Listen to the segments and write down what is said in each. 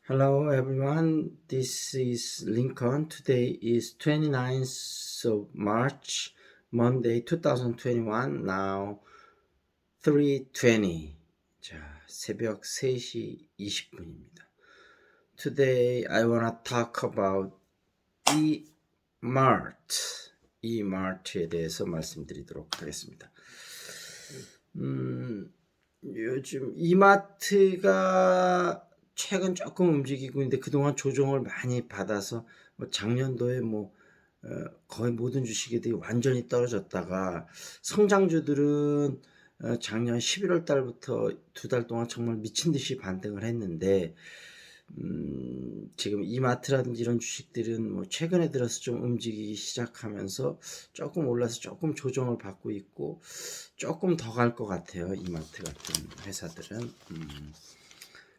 Hello everyone, this is Lincoln. Today is 29th of March, Monday 2021, now 3:20. 자, 새벽 3시 20분입니다. Today I wanna talk about eMart. eMart에 대해서 말씀드리도록 하겠습니다. 요즘 이마트가 최근 조금 움직이고 있는데 그동안 조정을 많이 받아서 작년도에 거의 모든 주식이 완전히 떨어졌다가 성장주들은 작년 11월 달부터 2달 동안 정말 미친 듯이 반등을 했는데 지금 이마트라든지 이런 주식들은 최근에 들어서 좀 움직이기 시작하면서 조금 올라서 조금 조정을 받고 있고 조금 더 갈 것 같아요. 이마트 같은 회사들은.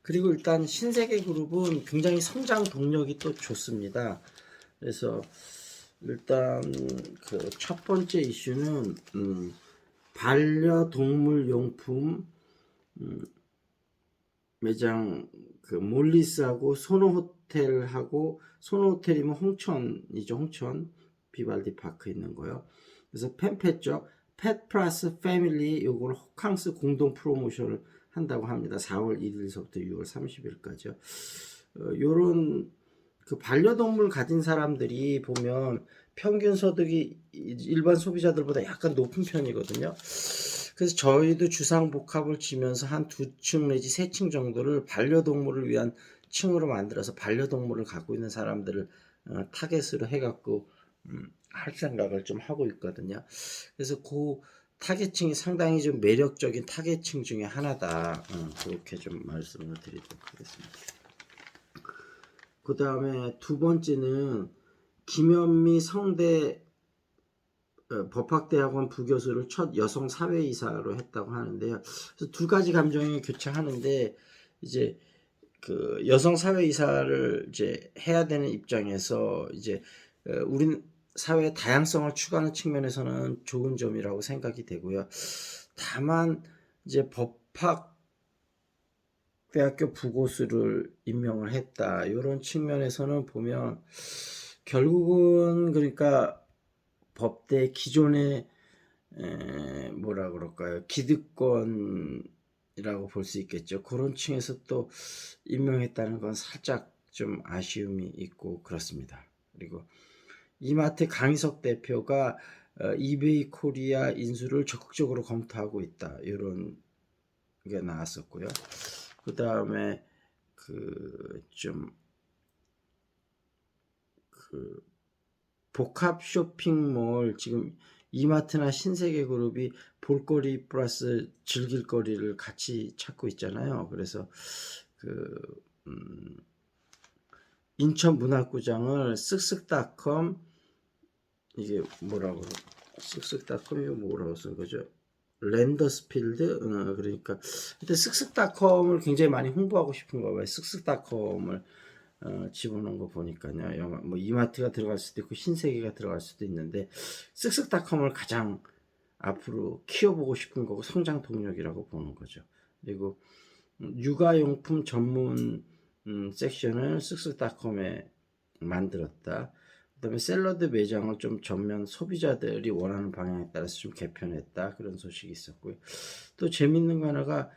그리고 일단 신세계그룹은 굉장히 성장 동력이 또 좋습니다. 그래서 일단 그 첫 번째 이슈는 반려동물 용품 매장 그 몰리스하고 소노호텔하고 소노호텔이면 홍천이죠. 홍천 비발디 파크 있는 거요. 그래서 펜펫 쪽 펫 플러스 패밀리 요걸 호캉스 공동 프로모션을 한다고 합니다. 4월 1일서부터 6월 30일까지요. 요런 그 반려동물 가진 사람들이 보면 평균 소득이 일반 소비자들보다 약간 높은 편이거든요. 그래서 저희도 주상복합을 지면서 한 2층 내지 3층 정도를 반려동물을 위한 층으로 만들어서 반려동물을 갖고 있는 사람들을 타겟으로 해갖고 할 생각을 좀 하고 있거든요. 그래서 그 타겟층이 상당히 좀 매력적인 타겟층 중에 하나다. 그렇게 좀 말씀을 드리도록 하겠습니다. 그 다음에 두 번째는 김현미 성대 법학대학원 부교수를 첫 여성 사회이사로 했다고 하는데요. 그래서 두 가지 감정이 교차하는데 이제 그 여성 사회이사를 이제 해야 되는 입장에서 이제 우리 사회의 다양성을 추구하는 측면에서는 좋은 점이라고 생각이 되고요. 다만 이제 법학대학교 부고수를 임명을 했다. 이런 측면에서는 보면 결국은 그러니까 법대 기존의 뭐라 그럴까요? 기득권이라고 볼 수 있겠죠. 그런 층에서 또 임명했다는 건 살짝 좀 아쉬움이 있고 그렇습니다. 그리고 이마트 강희석 대표가 이베이 코리아 인수를 적극적으로 검토하고 있다. 이런 게 나왔었고요. 그 다음에 복합 쇼핑몰 지금 이마트나 신세계그룹이 볼거리 플러스 즐길거리를 같이 찾고 있잖아요. 그래서 인천 문학구장을 쓱쓱닷컴 이게 뭐라고 쓱쓱닷컴이 뭐라고 쓴 거죠? 랜더스필드 그러니까 근데 쓱쓱닷컴을 굉장히 많이 홍보하고 싶은가 봐요. 쓱쓱닷컴을 집어넣은 거 보니까요. 이마트가 들어갈 수도 있고 신세계가 들어갈 수도 있는데 쓱쓱닷컴을 가장 앞으로 키워보고 싶은 거고 성장 동력이라고 보는 거죠. 그리고 육아용품 전문 섹션을 쓱쓱닷컴에 만들었다. 그 다음에 샐러드 매장을 좀 전면 소비자들이 원하는 방향에 따라서 좀 개편했다. 그런 소식이 있었고요. 또 재밌는 거 하나가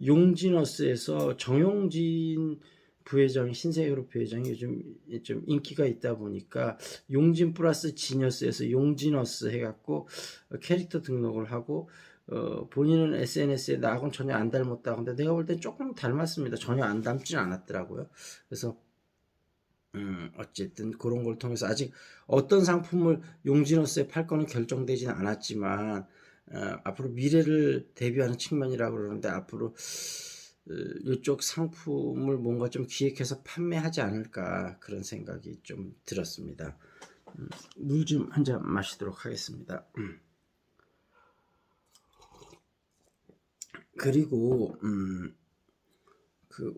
용진어스에서 정용진 부회장이 신세계그룹 부회장이 요즘 좀 인기가 있다 보니까 용진 플러스 지니어스에서 용진어스 해갖고 캐릭터 등록을 하고 본인은 SNS에 나하고는 전혀 안 닮았다. 근데 내가 볼 땐 조금 닮았습니다. 전혀 안 닮진 않았더라고요. 그래서 어쨌든 그런 걸 통해서 아직 어떤 상품을 용진어스에 팔 거는 결정되지는 않았지만 앞으로 미래를 대비하는 측면이라고 그러는데 앞으로 이쪽 상품을 뭔가 좀 기획해서 판매하지 않을까 그런 생각이 좀 들었습니다. 물 좀 한 잔 마시도록 하겠습니다. 그리고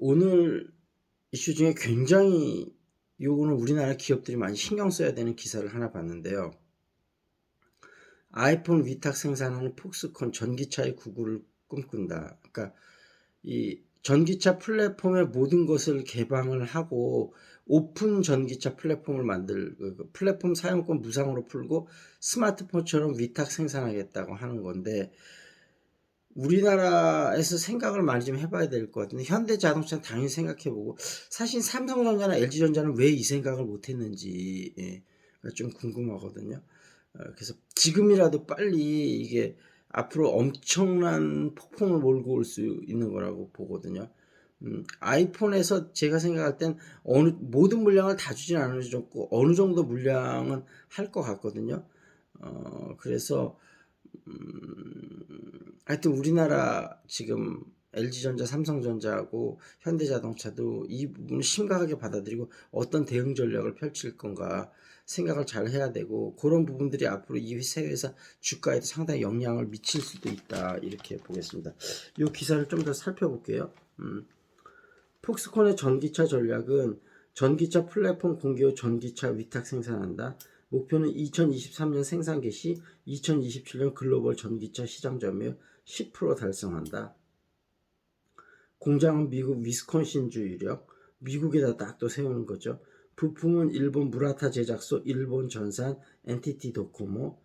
오늘 이슈 중에 굉장히 요거는 우리나라 기업들이 많이 신경 써야 되는 기사를 하나 봤는데요. 아이폰 위탁 생산하는 폭스콘 전기차의 구구를 꿈꾼다. 그러니까 이 전기차 플랫폼의 모든 것을 개방을 하고 오픈 전기차 플랫폼을 그 플랫폼 사용권 무상으로 풀고 스마트폰처럼 위탁 생산하겠다고 하는 건데, 우리나라에서 생각을 많이 좀 해봐야 될 것 같은데, 현대자동차는 당연히 생각해보고, 사실 삼성전자나 LG전자는 왜 이 생각을 못했는지 좀 궁금하거든요. 그래서 지금이라도 빨리 이게 앞으로 엄청난 폭풍을 몰고 올 수 있는 거라고 보거든요. 아이폰에서 제가 생각할 땐 모든 물량을 다 주진 않으셨고 어느 정도 물량은 할 것 같거든요. 그래서 하여튼 우리나라 지금 LG전자, 삼성전자하고 현대자동차도 이 부분을 심각하게 받아들이고 어떤 대응 전략을 펼칠 건가 생각을 잘 해야 되고, 그런 부분들이 앞으로 이 세 회사 주가에도 상당히 영향을 미칠 수도 있다, 이렇게 보겠습니다. 이 기사를 좀 더 살펴볼게요. 폭스콘의 전기차 전략은 전기차 플랫폼 공개 후 전기차 위탁 생산한다. 목표는 2023년 생산 개시, 2027년 글로벌 전기차 시장 점유율 10% 달성한다. 공장은 미국 위스콘신 유력, 미국에다 딱 또 세우는 거죠. 부품은 일본 무라타 제작소, 일본 전산 NTT 도코모,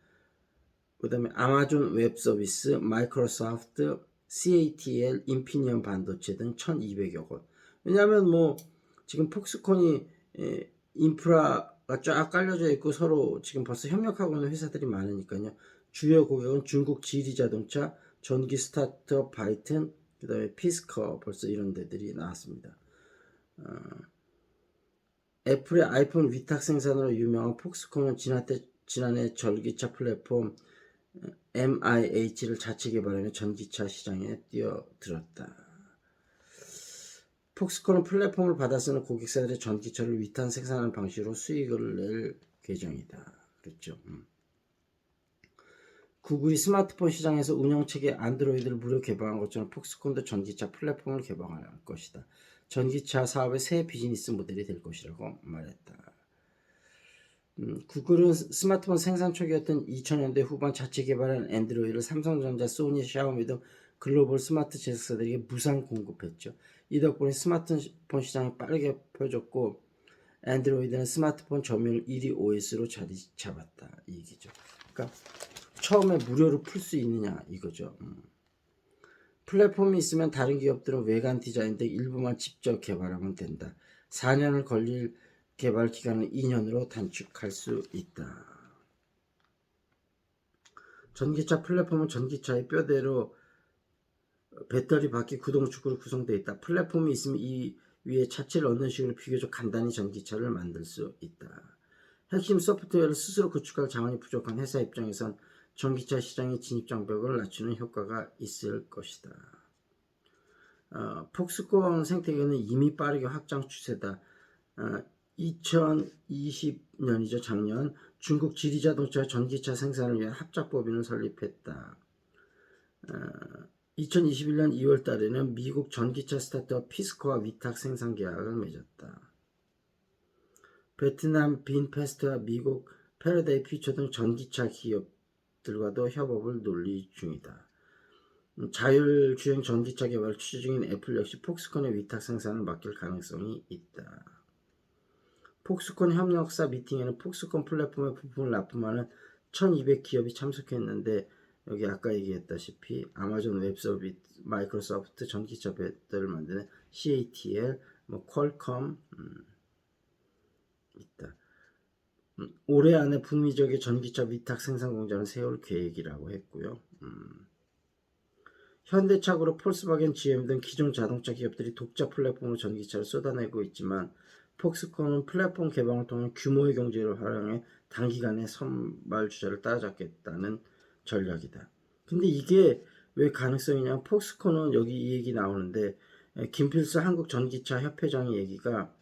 그 다음에 아마존 웹서비스, 마이크로소프트, CATL, 인피니언 반도체 등 1200여 곳. 왜냐하면 뭐 지금 폭스콘이 인프라가 쫙 깔려져 있고 서로 지금 벌써 협력하고 있는 회사들이 많으니까요. 주요 고객은 중국 지리자동차, 전기 스타트업 바이튼, 그 다음에 피스커, 벌써 이런 데들이 나왔습니다. 애플의 아이폰 위탁 생산으로 유명한 폭스콘은 지난해 전기차 플랫폼 MIH를 자체 개발하며 전기차 시장에 뛰어들었다. 폭스콘은 플랫폼을 받아 쓰는 고객사들의 전기차를 위탁 생산하는 방식으로 수익을 낼 계정이다. 그렇죠. 구글이 스마트폰 시장에서 운영체계 안드로이드를 무료 개방한 것처럼 폭스콘도 전기차 플랫폼을 개방할 것이다. 전기차 사업의 새 비즈니스 모델이 될 것이라고 말했다. 구글은 스마트폰 생산 초기였던 2000년대 후반 자체 개발한 안드로이드를 삼성전자, 소니, 샤오미 등 글로벌 스마트 제작사들에게 무상 공급했죠. 이 덕분에 스마트폰 시장이 빠르게 펴졌고 안드로이드는 스마트폰 점유율 1위 OS로 자리 잡았다, 이 얘기죠. 그러니까 처음에 무료로 풀 수 있느냐 이거죠. 플랫폼이 있으면 다른 기업들은 외관 디자인 등 일부만 직접 개발하면 된다. 4년을 걸릴 개발 기간을 2년으로 단축할 수 있다. 전기차 플랫폼은 전기차의 뼈대로 배터리 바퀴 구동축으로 구성되어 있다. 플랫폼이 있으면 이 위에 차체를 얻는 식으로 비교적 간단히 전기차를 만들 수 있다. 핵심 소프트웨어를 스스로 구축할 자원이 부족한 회사 입장에선 전기차 시장의 진입 장벽을 낮추는 효과가 있을 것이다. 폭스콘 생태계는 이미 빠르게 확장 추세다. 2020년이죠. 작년 중국 지리자동차 전기차 생산을 위한 합작법인을 설립했다. 2021년 2월 달에는 미국 전기차 스타트업 피스코와 위탁 생산 계약을 맺었다. 베트남 빈페스트와 미국 패러다이 퓨처 등 전기차 기업들과도 협업을 논의 중이다. 자율주행 전기차 개발을 추진 중인 애플 역시 폭스콘의 위탁 생산을 맡길 가능성이 있다. 폭스콘 협력사 미팅에는 폭스콘 플랫폼의 부품을 납품하는 1200 기업이 참석했는데, 여기 아까 얘기했다시피 아마존 웹서비스, 마이크로소프트, 전기차 배터리를 만드는 CATL, 퀄컴 있다. 올해 안에 북미 지역의 전기차 위탁 생산 공장을 세울 계획이라고 했고요. 현대차 그룹, 폴스바겐, GM 등 기존 자동차 기업들이 독자 플랫폼으로 전기차를 쏟아내고 있지만 폭스콘은 플랫폼 개방을 통해 규모의 경제를 활용해 단기간에 선발 주자를 따라잡겠다는 전략이다. 근데 이게 왜 가능성이냐? 폭스콘은 여기 이 얘기 나오는데, 김필수 한국전기차 협회장의 얘기가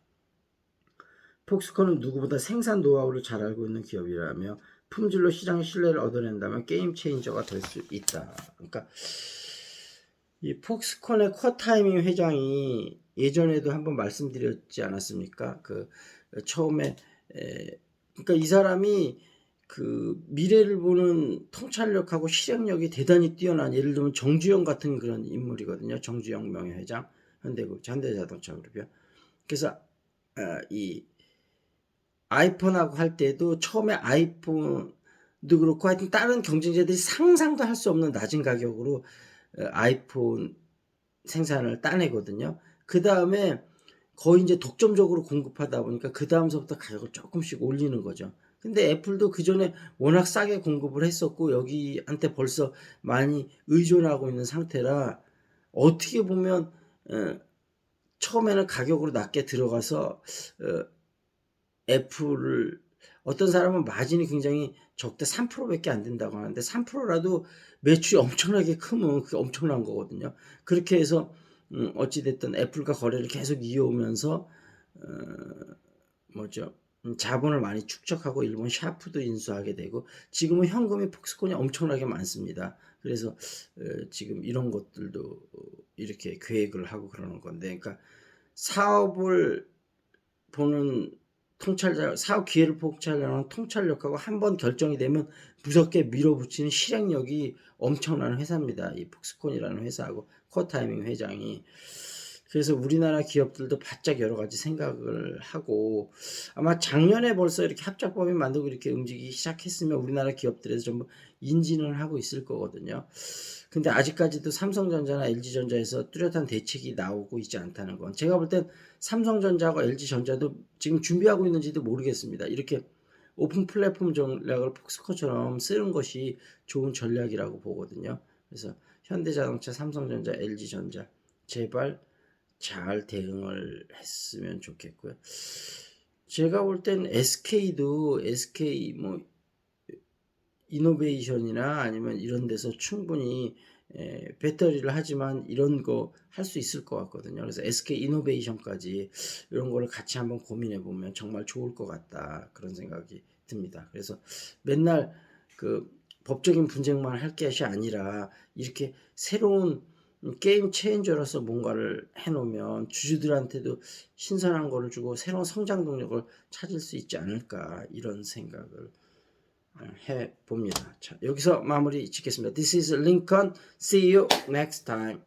폭스콘은 누구보다 생산 노하우를 잘 알고 있는 기업이라며 품질로 시장의 신뢰를 얻어낸다면 게임 체인저가 될 수 있다. 그러니까 이 폭스콘의 커타이밍 회장이 예전에도 한번 말씀드렸지 않았습니까? 처음에 그러니까 이 사람이 그 미래를 보는 통찰력하고 실행력이 대단히 뛰어난, 예를 들면 정주영 같은 그런 인물이거든요. 정주영 명예회장. 현대자동차 그룹이요. 그래서 이 아이폰하고 할 때도 처음에 아이폰도 그렇고 하여튼 다른 경쟁자들이 상상도 할 수 없는 낮은 가격으로 아이폰 생산을 따내거든요. 그 다음에 거의 이제 독점적으로 공급하다 보니까 그 다음서부터 가격을 조금씩 올리는 거죠. 근데 애플도 그 전에 워낙 싸게 공급을 했었고 여기한테 벌써 많이 의존하고 있는 상태라 어떻게 보면 처음에는 가격으로 낮게 들어가서 애플을 어떤 사람은 마진이 굉장히 적대 3%밖에 안 된다고 하는데 3%라도 매출이 엄청나게 크면 그게 엄청난 거거든요. 그렇게 해서 어찌 됐든 애플과 거래를 계속 이어오면서 자본을 많이 축적하고 일본 샤프도 인수하게 되고 지금은 현금이 폭스콘이 엄청나게 많습니다. 그래서 지금 이런 것들도 이렇게 계획을 하고 그러는 건데, 그러니까 사업을 보는 사업 기회를 포착하는 통찰력하고 한번 결정이 되면 무섭게 밀어붙이는 실행력이 엄청난 회사입니다. 이 폭스콘이라는 회사하고 코타이밍 회장이. 그래서 우리나라 기업들도 바짝 여러 가지 생각을 하고 아마 작년에 벌써 이렇게 합작법인 만들고 이렇게 움직이기 시작했으면 우리나라 기업들에서 전부 인지는 하고 있을 거거든요. 근데 아직까지도 삼성전자나 LG전자에서 뚜렷한 대책이 나오고 있지 않다는 건 제가 볼 땐 삼성전자와 LG전자도 지금 준비하고 있는지도 모르겠습니다. 이렇게 오픈 플랫폼 전략을 폭스콘처럼 쓰는 것이 좋은 전략이라고 보거든요. 그래서 현대자동차, 삼성전자, LG전자 제발 잘 대응을 했으면 좋겠고요. 제가 볼 땐 SK도 SK 이노베이션이나 아니면 이런 데서 충분히 배터리를 하지만 이런 거 할 수 있을 것 같거든요. 그래서 SK 이노베이션까지 이런 거를 같이 한번 고민해 보면 정말 좋을 것 같다 그런 생각이 듭니다. 그래서 맨날 그 법적인 분쟁만 할 것이 아니라 이렇게 새로운 게임 체인저로서 뭔가를 해놓으면 주주들한테도 신선한 거를 주고 새로운 성장 동력을 찾을 수 있지 않을까 이런 생각을 해 봅니다. 자, 여기서 마무리 짓겠습니다. This is Lincoln. See you next time.